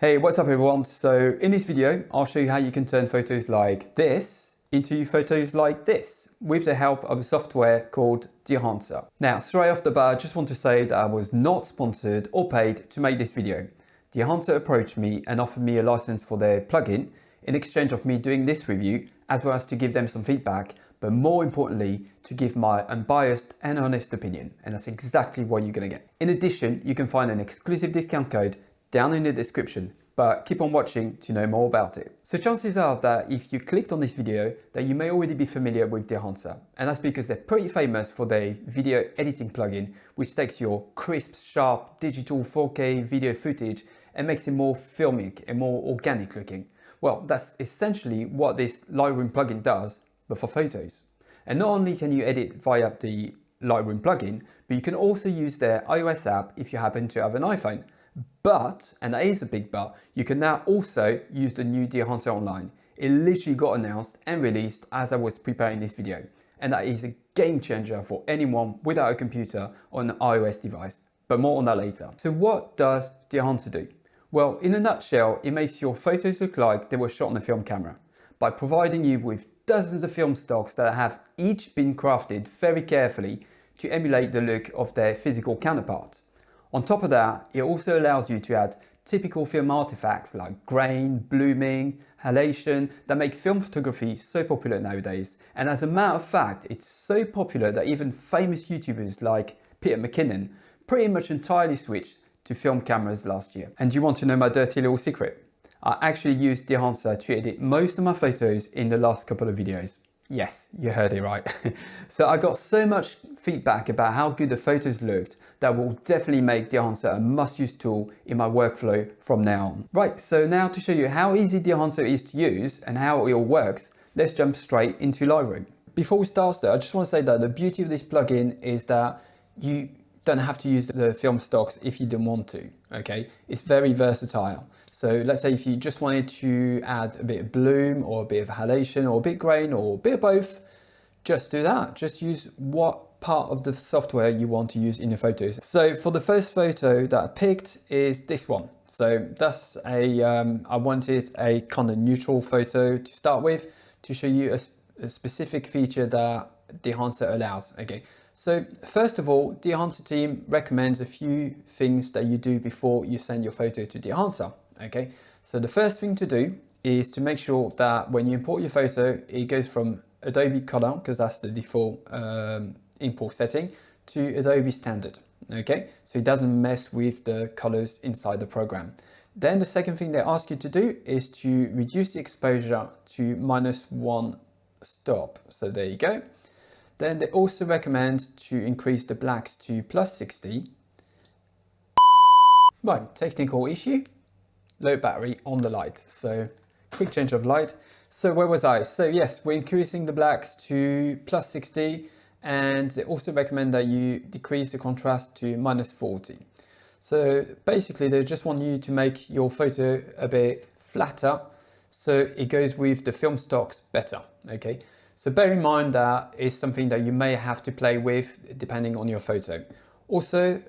Hey, what's up everyone? So in this video, I'll show you how you can turn photos like this into photos like this with the help of a software called Dehancer. Now, straight off the bat, I just want to say that I was not sponsored or paid to make this video. Dehancer approached me and offered me a license for their plugin in exchange of me doing this review, as well as to give them some feedback, but more importantly, to give my unbiased and honest opinion. And that's exactly what you're gonna get. In addition, you can find an exclusive discount code down in the description, but keep on watching to know more about it. So chances are that if you clicked on this video, that you may already be familiar with Dehancer. And that's because they're pretty famous for their video editing plugin, which takes your crisp, sharp, digital 4K video footage and makes it more filmic and more organic looking. Well, that's essentially what this Lightroom plugin does, but for photos. And not only can you edit via the Lightroom plugin, but you can also use their iOS app if you happen to have an iPhone. But, and that is a big but, you can now also use the new Dehancer ONLINE. It literally got announced and released as I was preparing this video. And that is a game changer for anyone without a computer or an iOS device. But more on that later. So what does Dehancer do? Well, in a nutshell, it makes your photos look like they were shot on a film camera by providing you with dozens of film stocks that have each been crafted very carefully to emulate the look of their physical counterpart. On top of that, it also allows you to add typical film artifacts like grain, blooming, halation that make film photography so popular nowadays. And as a matter of fact, it's so popular that even famous YouTubers like Peter McKinnon pretty much entirely switched to film cameras last year. And do you want to know my dirty little secret? I actually used Dehancer to edit most of my photos in the last couple of videos. Yes, you heard it right. So I got so much feedback about how good the photos looked that will definitely make Dehancer a must-use tool in my workflow from now on. Right, so now to show you how easy Dehancer is to use and how it all works, let's jump straight into Lightroom. Before we start though, I just want to say that the beauty of this plugin is that you don't have to use the film stocks if you don't want to, okay? It's very versatile. So let's say if you just wanted to add a bit of bloom or a bit of halation or a bit of grain or a bit of both, just do that. Just use what part of the software you want to use in your photos. So for the first photo that I picked is this one. So that's I wanted a kind of neutral photo to start with to show you a specific feature that Dehancer allows, okay? So first of all, Dehancer team recommends a few things that you do before you send your photo to Dehancer, okay? So the first thing to do is to make sure that when you import your photo, it goes from Adobe Color, because that's the default import setting, to Adobe Standard, okay? So it doesn't mess with the colors inside the program. Then the second thing they ask you to do is to reduce the exposure to -1 stop. So there you go. Then they also recommend to increase the blacks to +60. Right, technical issue, low battery on the light. So quick change of light. So where was I? So yes, we're increasing the blacks to +60, and they also recommend that you decrease the contrast to -40. So basically they just want you to make your photo a bit flatter so it goes with the film stocks better, okay? So bear in mind that is something that you may have to play with depending on your photo. Also,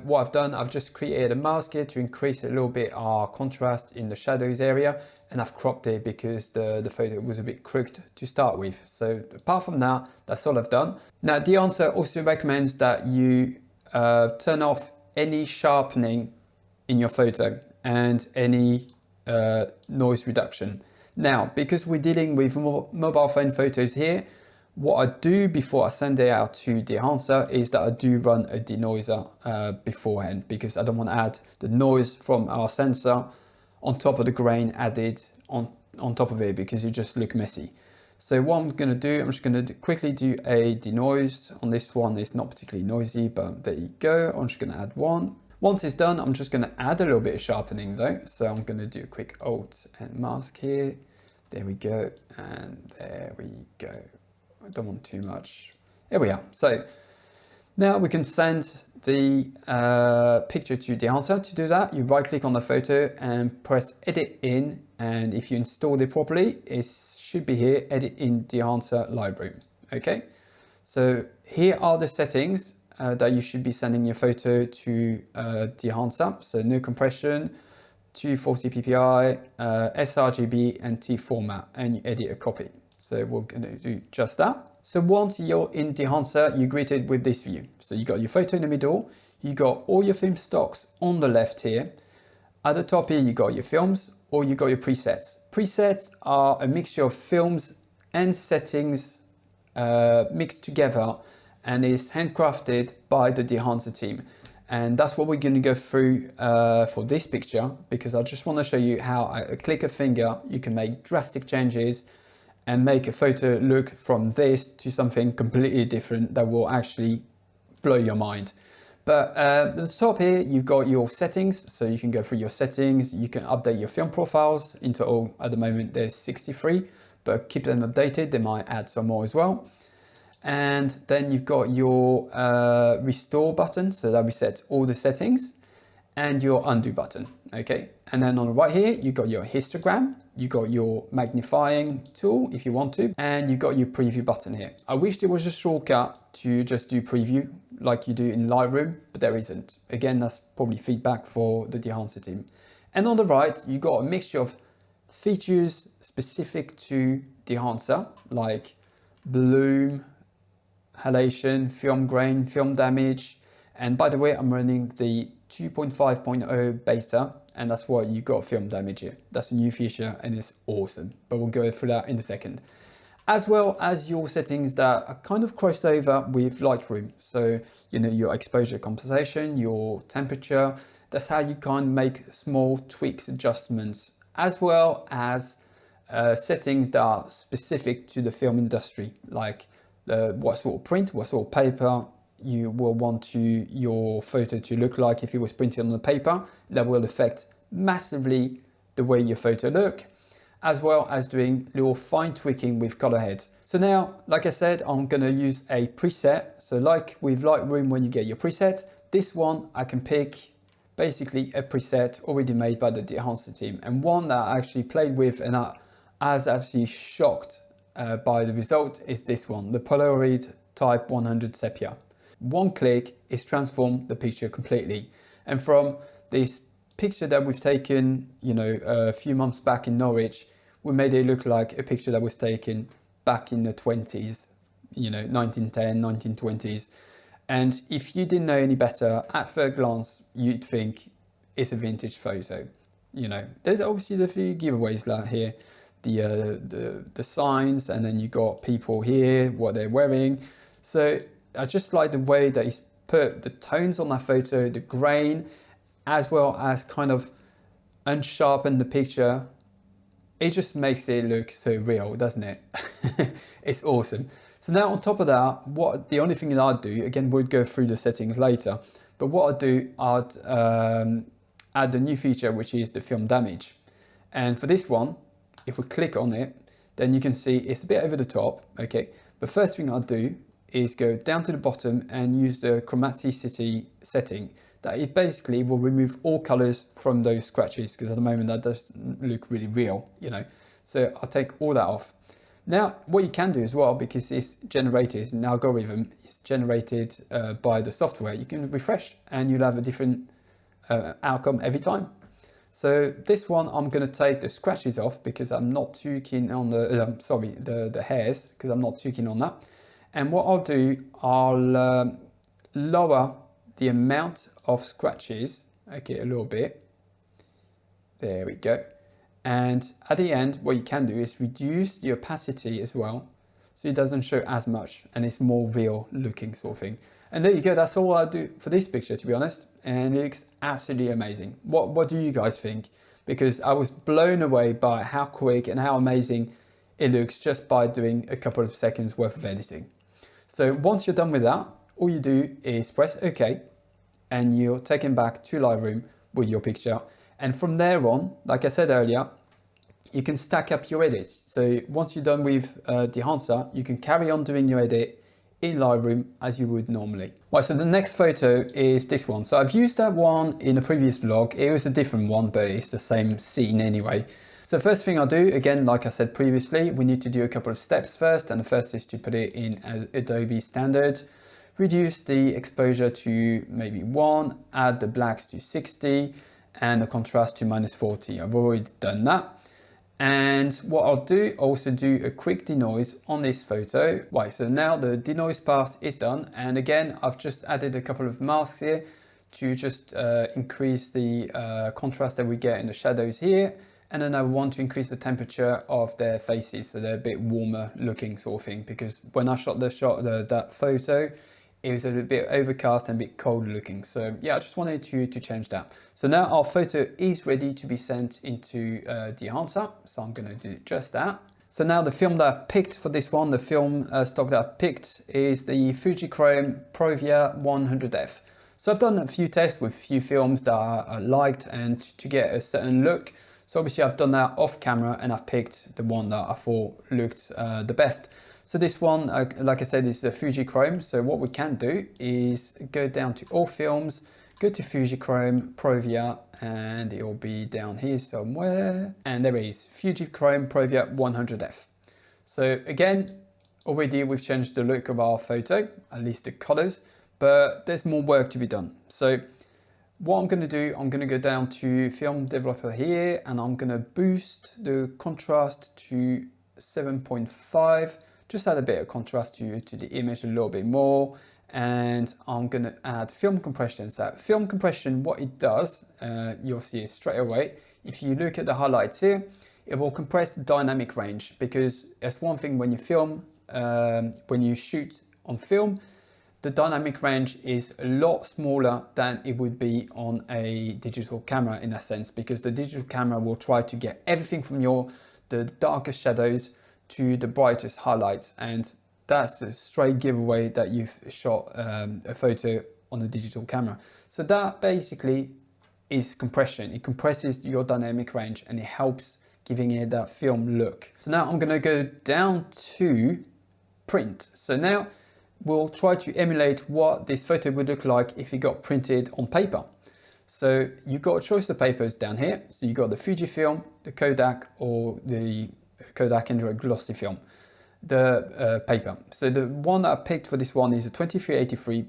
what I've done, I've just created a mask here to increase a little bit our contrast in the shadows area, and I've cropped it because the photo was a bit crooked to start with. So apart from that, that's all I've done. Now, Dehancer also recommends that you turn off any sharpening in your photo and any noise reduction. Now, because we're dealing with mobile phone photos here, what I do before I send it out to Dehancer is that I do run a denoiser beforehand, because I don't want to add the noise from our sensor on top of the grain added on top of it, because it just look messy. So what I'm going to do, I'm just going to quickly do a denoise on this one. It's not particularly noisy, but there you go. I'm just going to add one. Once it's done, I'm just going to add a little bit of sharpening though. So I'm going to do a quick Alt and mask here. There we go. And there we go. I don't want too much. Here we are. So now we can send the picture to Dehancer. To do that, you right click on the photo and press edit in. And if you installed it properly, it should be here, edit in Dehancer Lightroom. Okay. So here are the settings that you should be sending your photo to Dehancer. So no compression, 240 ppi, sRGB and T format, and you edit a copy. So we're going to do just that. So once you're in Dehancer, you're greeted with this view. So you got your photo in the middle, you got all your film stocks on the left here. At the top here, you got your films or you got your presets. Presets are a mixture of films and settings mixed together, and is handcrafted by the Dehancer team. And that's what we're going to go through for this picture, because I just want to show you how a click of finger, you can make drastic changes and make a photo look from this to something completely different that will actually blow your mind. But at the top here, you've got your settings. So you can go through your settings, you can update your film profiles. In total, at the moment, there's 63, but keep them updated. They might add some more as well. And then you've got your restore button, so that resets all the settings, and your undo button, okay? And then on the right here, you've got your histogram, you got your magnifying tool if you want to, and you got your preview button here. I wish there was a shortcut to just do preview like you do in Lightroom, but there isn't. Again, that's probably feedback for the Dehancer team. And on the right, you got a mixture of features specific to Dehancer, like bloom, halation, film grain, film damage. And by the way, I'm running the 2.5.0 beta, and that's why you got film damage here. That's a new feature and it's awesome, but we'll go through that in a second. As well as your settings that are kind of crossed over with Lightroom. So, you know, your exposure compensation, your temperature, that's how you kind of make small tweaks, adjustments, as well as settings that are specific to the film industry, like what sort of print, what sort of paper you will want your photo to look like if it was printed on the paper. That will affect massively the way your photo look, as well as doing little fine tweaking with color heads. So now, like I said, I'm gonna use a preset. So like with Lightroom, when you get your preset, this one I can pick basically a preset already made by the Dehancer team, and one that I actually played with and I was absolutely shocked by the result is this one, the Polaroid Type 100 Sepia. One click is transformed the picture completely. And from this picture that we've taken, you know, a few months back in Norwich, we made it look like a picture that was taken back in the 20s, you know, 1910, 1920s. And if you didn't know any better, at first glance, you'd think it's a vintage photo. You know, there's obviously the few giveaways like here, the signs, and then you got people here, what they're wearing. So I just like the way that he's put the tones on that photo, the grain, as well as kind of unsharpen the picture. It just makes it look so real, doesn't it? It's awesome. So now on top of that, the only thing that I'd do, again, we'll go through the settings later, but what I'd do, I'd add the new feature, which is the film damage. And for this one, if we click on it, then you can see it's a bit over the top, okay? But first thing I'll do is go down to the bottom and use the chromaticity setting. That it basically will remove all colors from those scratches, because at the moment that doesn't look really real, you know. So I'll take all that off. Now, what you can do as well, because it's generated, it's an algorithm, it's generated by the software, you can refresh and you'll have a different outcome every time. So this one, I'm going to take the scratches off because I'm not too keen on the hairs, because I'm not too keen on that. And what I'll do, I'll lower the amount of scratches, okay, a little bit. There we go. And at the end, what you can do is reduce the opacity as well, so it doesn't show as much and it's more real looking sort of thing. And there you go, that's all I do for this picture, to be honest. And it looks absolutely amazing. What do you guys think? Because I was blown away by how quick and how amazing it looks just by doing a couple of seconds worth of editing. So once you're done with that, all you do is press OK, and you're taken back to Lightroom with your picture. And from there on, like I said earlier, you can stack up your edits. So once you're done with Dehancer, you can carry on doing your edit in Lightroom as you would normally. Right, so the next photo is this one. So I've used that one in a previous vlog. It was a different one, but it's the same scene anyway. So first thing I'll do, again, like I said previously, we need to do a couple of steps first. And the first is to put it in Adobe Standard, reduce the exposure to maybe 1, add the blacks to 60, and the contrast to -40. I've already done that. And what I'll do, also do a quick denoise on this photo. Right, so now the denoise pass is done. And again, I've just added a couple of masks here to just increase the contrast that we get in the shadows here. And then I want to increase the temperature of their faces so they're a bit warmer looking sort of thing. Because when I shot that photo, it was a little bit overcast and a bit cold looking. So yeah, I just wanted to change that. So now our photo is ready to be sent into Dehancer. So I'm gonna do just that. So now the film that I've picked for this one, the film stock that I've picked is the Fujichrome Provia 100F. So I've done a few tests with a few films that I liked and to get a certain look. So obviously I've done that off camera and I've picked the one that I thought looked the best. So this one, like I said, is a Fujichrome. So what we can do is go down to all films, go to Fujichrome Provia, and it will be down here somewhere. And there it is, Fujichrome Provia 100F. So again, already we've changed the look of our photo, at least the colors, but there's more work to be done. So what I'm going to do, I'm going to go down to Film Developer here, and I'm going to boost the contrast to 7.5. Just add a bit of contrast to the image a little bit more, and I'm going to add film compression. So film compression, what it does, you'll see it straight away. If you look at the highlights here, it will compress the dynamic range, because that's one thing when you film, when you shoot on film, the dynamic range is a lot smaller than it would be on a digital camera in a sense, because the digital camera will try to get everything from the darkest shadows to the brightest highlights, and that's a straight giveaway that you've shot a photo on a digital camera. So that basically is compression. It compresses your dynamic range and it helps giving it that film look. So now I'm going to go down to print. So now we'll try to emulate what this photo would look like if it got printed on paper. So you've got a choice of papers down here. So you've got the Fujifilm, the Kodak, or the Kodak Android glossy film, the paper. So the one that I picked for this one is a 2383,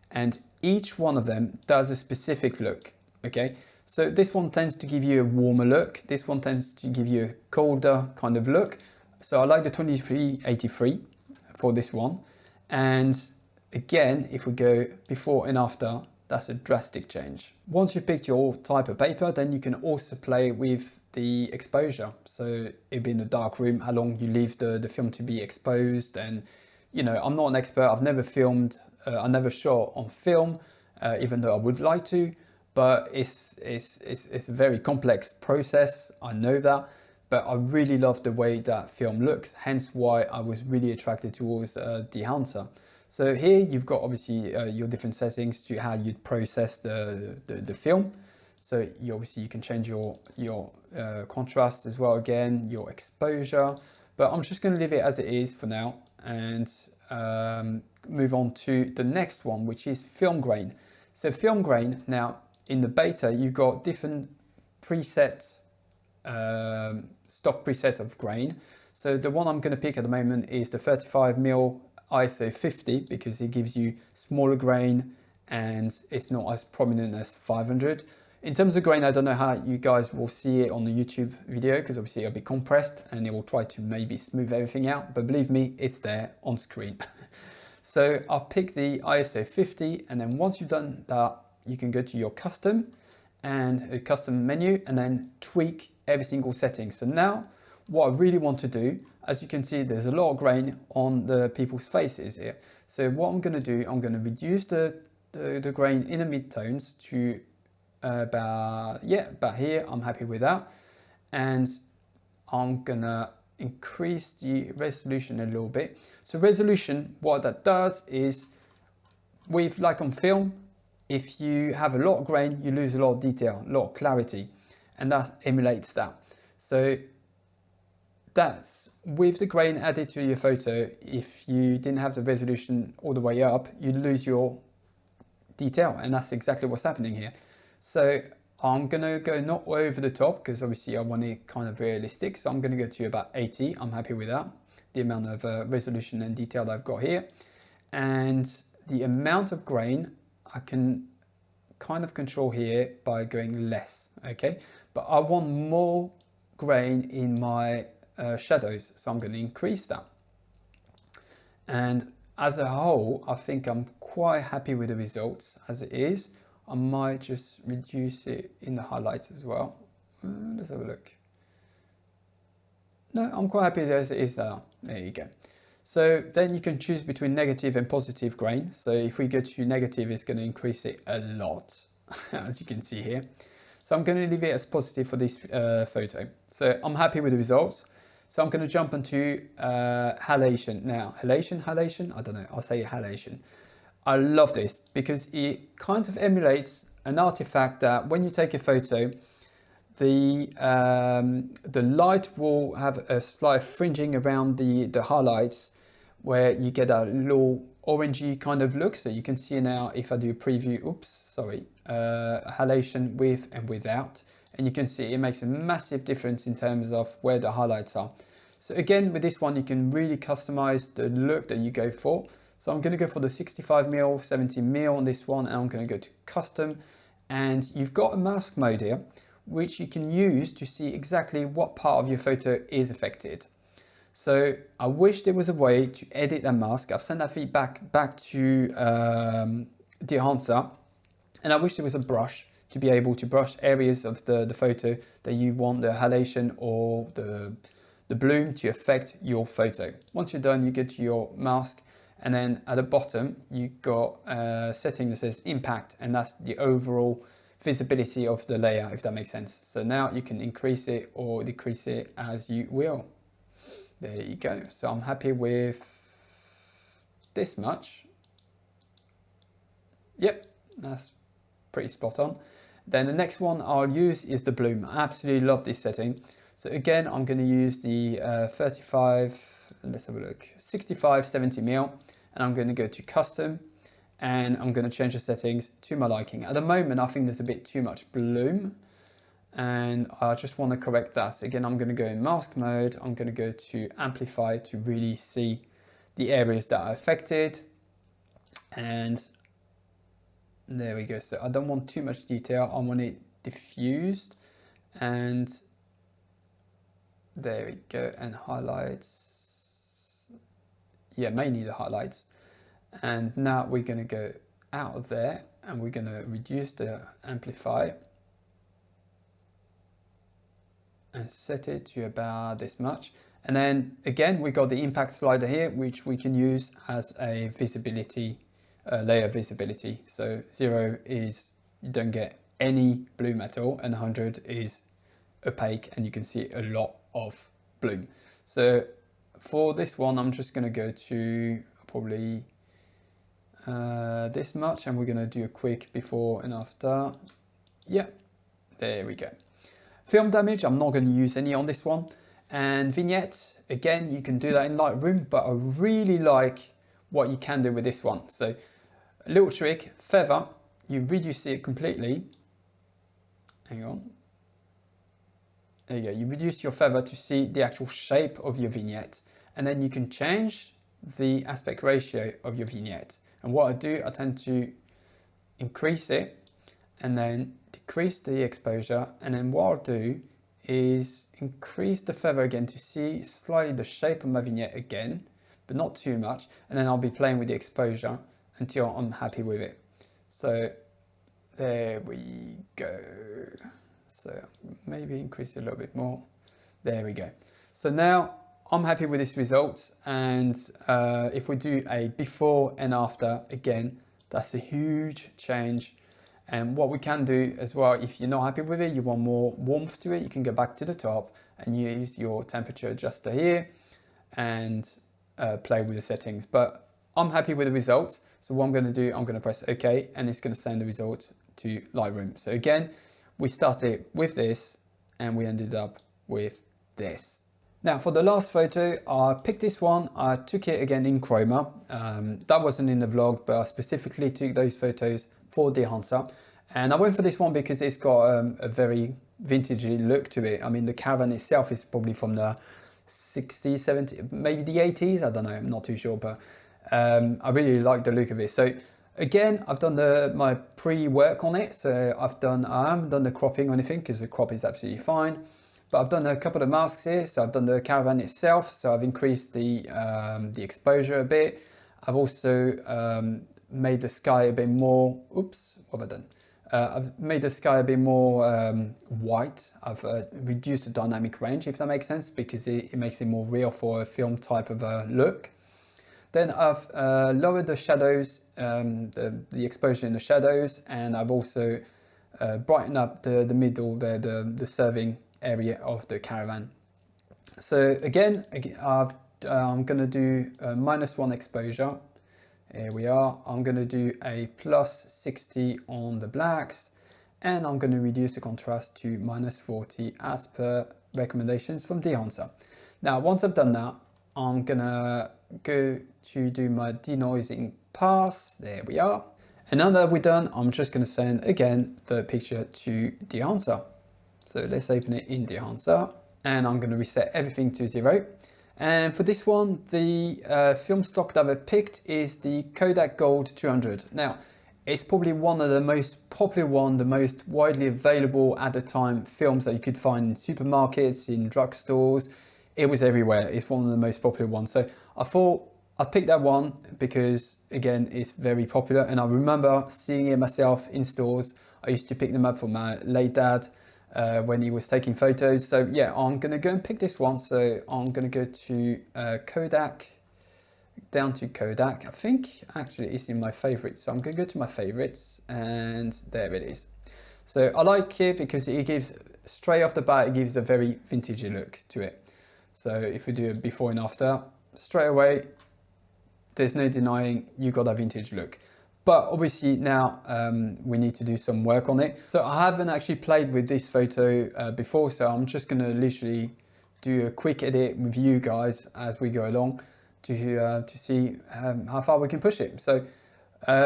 and each one of them does a specific look. Okay, so this one tends to give you a warmer look. This one tends to give you a colder kind of look. So I like the 2383 for this one. And again, if we go before and after, that's a drastic change. Once you've picked your type of paper, then you can also play with the exposure. So it'd be in a dark room, how long you leave the film to be exposed. And you know, I'm not an expert. I've never filmed, I never shot on film, even though I would like to, but it's a very complex process. I know that, but I really love the way that film looks. Hence why I was really attracted towards Dehancer. So here you've got obviously your different settings to how you'd process the film. So you can change your contrast as well, again, your exposure, but I'm just going to leave it as it is for now and move on to the next one, which is film grain. So film grain, now in the beta, you've got different presets, stock presets of grain. So the one I'm going to pick at the moment is the 35mm ISO 50 because it gives you smaller grain and it's not as prominent as 500. In terms of grain, I don't know how you guys will see it on the YouTube video because obviously it'll be compressed and it will try to maybe smooth everything out, but believe me, it's there on screen. So I'll pick the ISO 50, and then once you've done that, you can go to your custom and a custom menu and then tweak every single setting. So now what I really want to do, as you can see, there's a lot of grain on the people's faces here. So what I'm going to do, I'm going to reduce the grain in the mid-tones to about here. I'm happy with that. And I'm going to increase the resolution a little bit. So resolution, what that does is, with like on film, if you have a lot of grain, you lose a lot of detail, a lot of clarity, and that emulates that. So that's with the grain added to your photo. If you didn't have the resolution all the way up, you'd lose your detail, and that's exactly what's happening here. So I'm gonna go not over the top because obviously I want it kind of realistic. So I'm gonna go to about 80. I'm happy with that. The amount of resolution and detail that I've got here, and the amount of grain I can kind of control here by going less, okay? But I want more grain in my shadows, so I'm going to increase that. And as a whole, I think I'm quite happy with the results as it is. I might just reduce it in the highlights as well. Let's have a look. No, I'm quite happy as it is there. There you go. So then you can choose between negative and positive grain. So if we go to negative, it's going to increase it a lot, as you can see here. So I'm going to leave it as positive for this photo. So I'm happy with the results. So I'm going to jump into halation. Now, halation, I don't know, I'll say halation. I love this because it kind of emulates an artifact that when you take a photo, the light will have a slight fringing around the highlights where you get a little orangey kind of look. So you can see now if I do a preview, halation with and without, and you can see it makes a massive difference in terms of where the highlights are. So again, with this one, you can really customize the look that you go for. So I'm going to go for the 65mm, 70mm on this one, and I'm going to go to custom, and you've got a mask mode here, which you can use to see exactly what part of your photo is affected. So I wish there was a way to edit that mask. I've sent that feedback back to Dehancer, and I wish there was a brush to be able to brush areas of the photo that you want the halation or the bloom to affect your photo. Once you're done, you get to your mask, and then at the bottom, you've got a setting that says impact, and that's the overall visibility of the layer, if that makes sense. So now you can increase it or decrease it as you will. There you go. So I'm happy with this much. Yep, that's pretty spot on. Then the next one I'll use is the bloom. I absolutely love this setting. So again, I'm going to use the 65, 70mm, and I'm going to go to custom, and I'm going to change the settings to my liking. At the moment, I think there's a bit too much bloom, and I just want to correct that. So again, I'm going to go in mask mode. I'm going to go to amplify to really see the areas that are affected. And there we go. So I don't want too much detail. I want it diffused, and there we go. And highlights. Yeah, mainly the highlights. And now we're going to go out of there, and we're going to reduce the amplify and set it to about this much. And then again, we got the impact slider here, which we can use as a visibility, layer visibility. So 0 is you don't get any bloom at all, and 100 is opaque, and you can see a lot of bloom. So for this one, I'm just going to go to probably this much, and we're going to do a quick before and after. Yeah, there we go. Film damage, I'm not going to use any on this one. And vignette, again, you can do that in Lightroom, but I really like what you can do with this one. So a little trick, feather, you reduce it completely. Hang on. There you go, you reduce your feather to see the actual shape of your vignette. And then you can change the aspect ratio of your vignette. And what I do, I tend to increase it and then decrease the exposure. And then what I'll do is increase the feather again to see slightly the shape of my vignette again, but not too much. And then I'll be playing with the exposure until I'm happy with it. So there we go. So maybe increase it a little bit more. There we go. So now I'm happy with this result. And if we do a before and after, again, that's a huge change. And what we can do as well, if you're not happy with it, you want more warmth to it, you can go back to the top and use your temperature adjuster here and play with the settings. But I'm happy with the result. So what I'm going to do, I'm going to press OK, and it's going to send the result to Lightroom. So again, we started with this and we ended up with this. Now for the last photo, I picked this one. I took it again in chroma. That wasn't in the vlog, but I specifically took those photos for Dehancer. And I went for this one because it's got a very vintagey look to it. I mean, the caravan itself is probably from the 60s, 70s, maybe the 80s. I don't know, I'm not too sure, but I really like the look of it. So Again, I've done my pre-work on it, so I haven't done the cropping or anything because the crop is absolutely fine. But I've done a couple of masks here, so I've done the caravan itself, so I've increased the exposure a bit. I've also made the sky a bit more, oops, what have I done? I've made the sky a bit more white. I've reduced the dynamic range, if that makes sense, because it makes it more real for a film type of look. Then I've lowered the shadows, the exposure in the shadows, and I've also brightened up the middle, the serving area of the caravan. So again I'm going to do a -1 exposure. Here we are. I'm going to do a +60 on the blacks, and I'm going to reduce the contrast to -40 as per recommendations from Dehancer. Now, once I've done that, I'm going to go to do my denoising pass. There we are. And now that we're done, I'm just going to send again the picture to Dehancer. So let's open it in Dehancer, and I'm going to reset everything to 0. And for this one, the film stock that I've picked is the Kodak Gold 200. Now, it's probably one of the most popular one, the most widely available at the time films that you could find in supermarkets, in drugstores. It was everywhere. It's one of the most popular ones. So I thought I'd pick that one because, again, it's very popular. And I remember seeing it myself in stores. I used to pick them up for my late dad when he was taking photos. So yeah, I'm going to go and pick this one. So I'm going to go to Kodak, down to Kodak. I think actually it's in my favorites. So I'm going to go to my favorites, and there it is. So I like it because it gives, straight off the bat, it gives a very vintagey look to it. So if we do a before and after, straight away, there's no denying you got a vintage look. But obviously now we need to do some work on it. So I haven't actually played with this photo before, so I'm just going to literally do a quick edit with you guys as we go along to see how far we can push it. So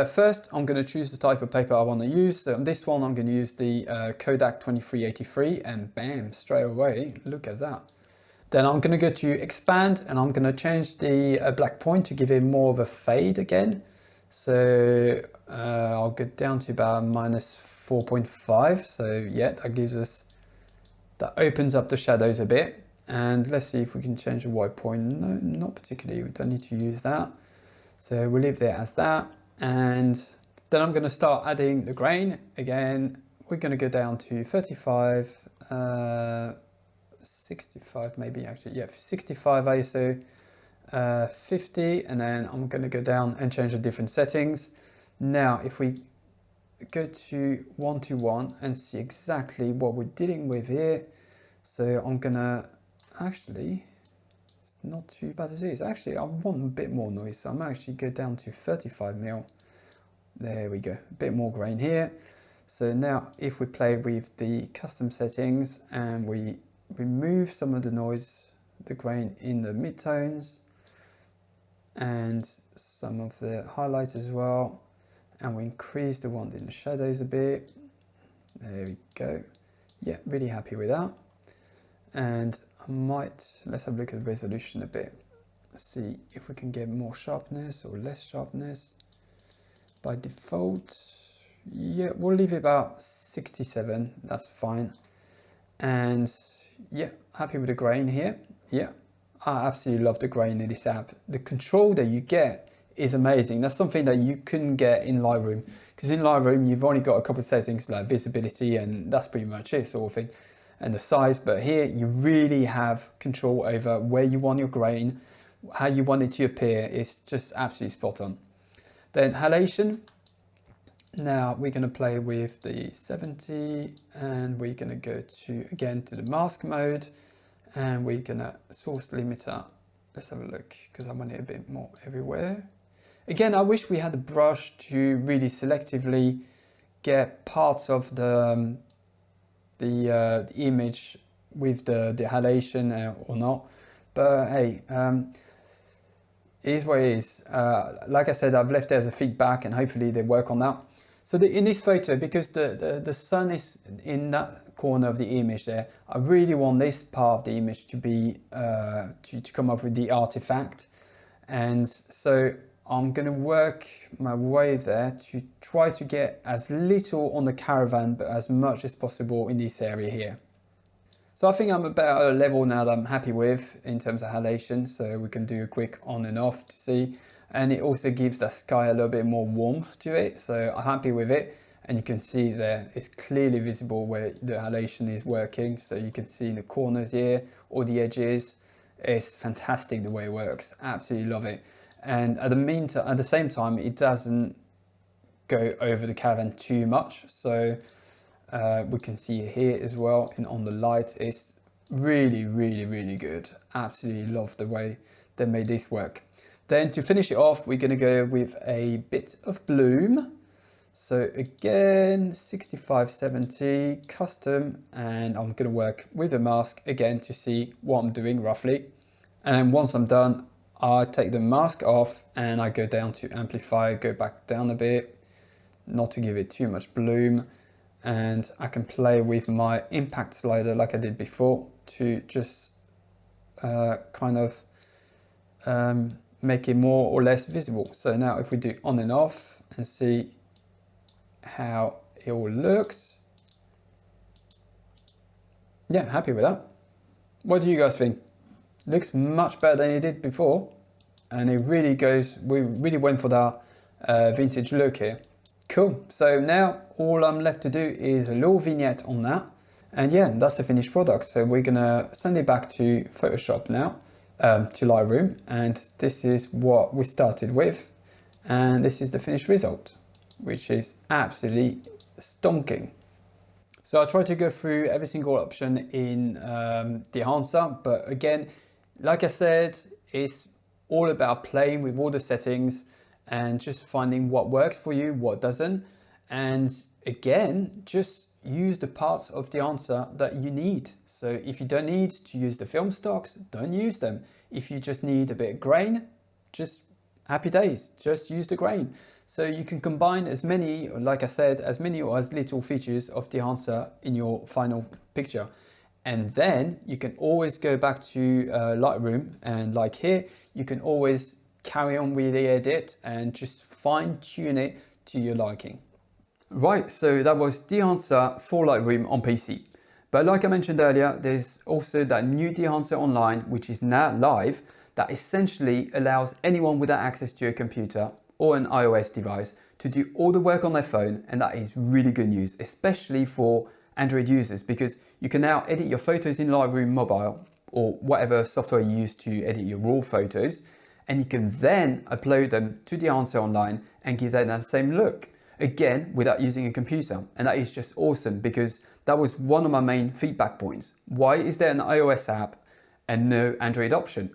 first I'm going to choose the type of paper I want to use. So on this one I'm going to use the Kodak 2383, and bam, straight away, look at that. Then I'm going to go to expand, and I'm going to change the black point to give it more of a fade again. So I'll get down to about -4.5. So yeah, that opens up the shadows a bit. And let's see if we can change the white point. No, not particularly. We don't need to use that. So we'll leave it as that. And then I'm going to start adding the grain. Again, we're going to go down to 35, 65 maybe actually. Yeah, 65 ISO. 50, and then I'm going to go down and change the different settings. Now if we go to 1:1 and see exactly what we're dealing with here, so I'm gonna actually, it's not too bad as it is. Actually I want a bit more noise, so I'm actually go down to 35mm. There we go, a bit more grain here. So now if we play with the custom settings and we remove some of the noise, the grain in the midtones and some of the highlights as well, and we increase the one in the shadows a bit. There we go. Yeah, really happy with that. And let's have a look at the resolution a bit. Let's see if we can get more sharpness or less sharpness. By default, yeah, we'll leave it about 67, that's fine. And yeah, happy with the grain here. Yeah, I absolutely love the grain in this app. The control that you get is amazing. That's something that you couldn't get in Lightroom, because in Lightroom you've only got a couple of settings like visibility, and that's pretty much it, sort of thing, and the size. But here you really have control over where you want your grain, how you want it to appear. It's just absolutely spot on. Then halation. Now we're going to play with the 70, and we're going to go again to the mask mode. And we're gonna source limiter. Let's have a look, because I want it a bit more everywhere. Again, I wish we had a brush to really selectively get parts of the image with the halation or not. But hey, it is what it is. Like I said, I've left it as a feedback, and hopefully they work on that. So in this photo, because the sun is in that corner of the image there, I really want this part of the image to be to come up with the artifact. And so I'm gonna work my way there to try to get as little on the caravan, but as much as possible in this area here. So I think I'm about a level now that I'm happy with in terms of halation, so we can do a quick on and off to see. And it also gives the sky a little bit more warmth to it, so I'm happy with it. And you can see there, it's clearly visible where the halation is working. So you can see in the corners here, or the edges. It's fantastic the way it works, absolutely love it. And at the same time, it doesn't go over the caravan too much. So we can see it here as well, and on the light, it's really, really, really good. Absolutely love the way they made this work. Then to finish it off, we're going to go with a bit of bloom. So again, 6570 custom, and I'm going to work with the mask again to see what I'm doing roughly. And once I'm done, I take the mask off and I go down to amplify, go back down a bit, not to give it too much bloom. And I can play with my impact slider like I did before to just make it more or less visible. So now if we do on and off and see how it all looks. Yeah, happy with that. What do you guys think? Looks much better than it did before. And it really goes, we really went for that vintage look here. Cool, so now all I'm left to do is a little vignette on that. And yeah, that's the finished product. So we're gonna send it back to Photoshop now, to Lightroom. And this is what we started with. And this is the finished result, which is absolutely stonking. So I try to go through every single option in Dehancer, but again, like I said, it's all about playing with all the settings and just finding what works for you, what doesn't. And again, just use the parts of Dehancer that you need. So if you don't need to use the film stocks, don't use them. If you just need a bit of grain, just happy days, just use the grain. So you can combine as many, like I said, as many or as little features of Dehancer in your final picture. And then you can always go back to Lightroom, and like here, you can always carry on with the edit and just fine tune it to your liking. Right, so that was Dehancer for Lightroom on PC. But like I mentioned earlier, there's also that new Dehancer Online, which is now live, that essentially allows anyone without access to a computer or an iOS device to do all the work on their phone. And that is really good news, especially for Android users, because you can now edit your photos in Lightroom Mobile or whatever software you use to edit your raw photos. And you can then upload them to Dehancer Online and give them that same look, again, without using a computer. And that is just awesome, because that was one of my main feedback points. Why is there an iOS app and no Android option?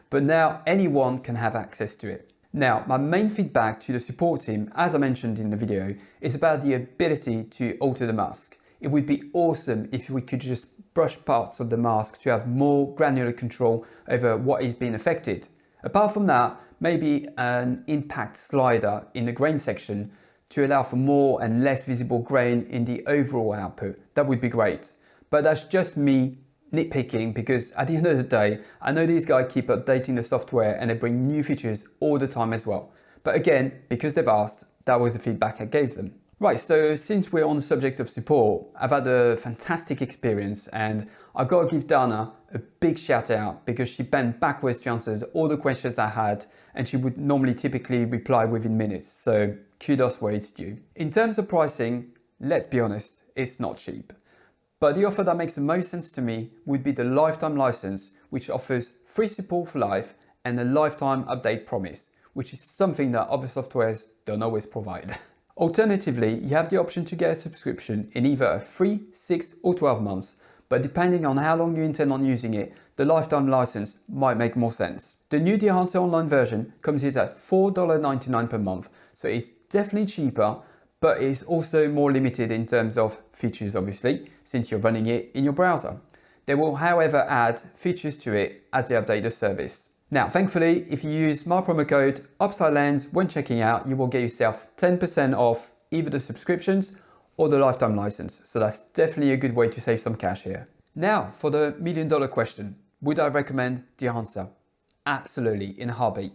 But now anyone can have access to it. Now, my main feedback to the support team, as I mentioned in the video, is about the ability to alter the mask. It would be awesome if we could just brush parts of the mask to have more granular control over what is being affected. Apart from that, maybe an impact slider in the grain section to allow for more and less visible grain in the overall output. That would be great. But that's just me nitpicking, because at the end of the day, I know these guys keep updating the software and they bring new features all the time as well. But again, because they've asked, that was the feedback I gave them. Right, so since we're on the subject of support, I've had a fantastic experience, and I've got to give Dana a big shout out, because she bent backwards to answer all the questions I had, and she would normally typically reply within minutes. So kudos where it's due. In terms of pricing, let's be honest, it's not cheap. But the offer that makes the most sense to me would be the lifetime license, which offers free support for life and a lifetime update promise, which is something that other softwares don't always provide. Alternatively, you have the option to get a subscription in either 3, 6 or 12 months, but depending on how long you intend on using it, the lifetime license might make more sense. The new Dehancer Online version comes in at $4.99 per month, so it's definitely cheaper, but it's also more limited in terms of features, obviously, since you're running it in your browser. They will, however, add features to it as they update the service. Now, thankfully, if you use my promo code UpsideLens when checking out, you will get yourself 10% off either the subscriptions or the lifetime license. So that's definitely a good way to save some cash here. Now, for the $1 million question, would I recommend Dehancer? Absolutely, in a heartbeat.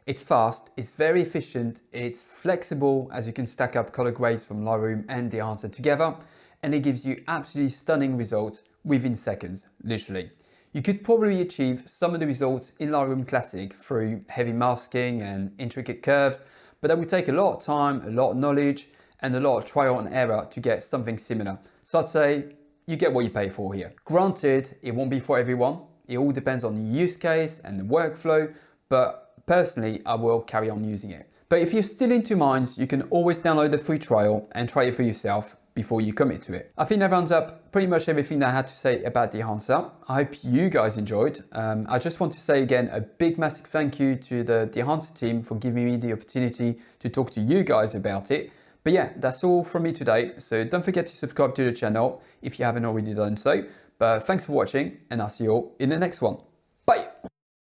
It's fast, it's very efficient, it's flexible as you can stack up color grades from Lightroom and Dehancer together, and it gives you absolutely stunning results within seconds, literally. You could probably achieve some of the results in Lightroom Classic through heavy masking and intricate curves, but that would take a lot of time, a lot of knowledge, and a lot of trial and error to get something similar. So I'd say you get what you pay for here. Granted, it won't be for everyone. It all depends on the use case and the workflow, but personally, I will carry on using it. But if you're still in two minds, you can always download the free trial and try it for yourself before you commit to it. I think that rounds up pretty much everything that I had to say about Dehancer. I hope you guys enjoyed. I just want to say again a big massive thank you to the Dehancer team for giving me the opportunity to talk to you guys about it. But yeah, that's all from me today. So don't forget to subscribe to the channel if you haven't already done so. But thanks for watching, and I'll see you all in the next one. Bye!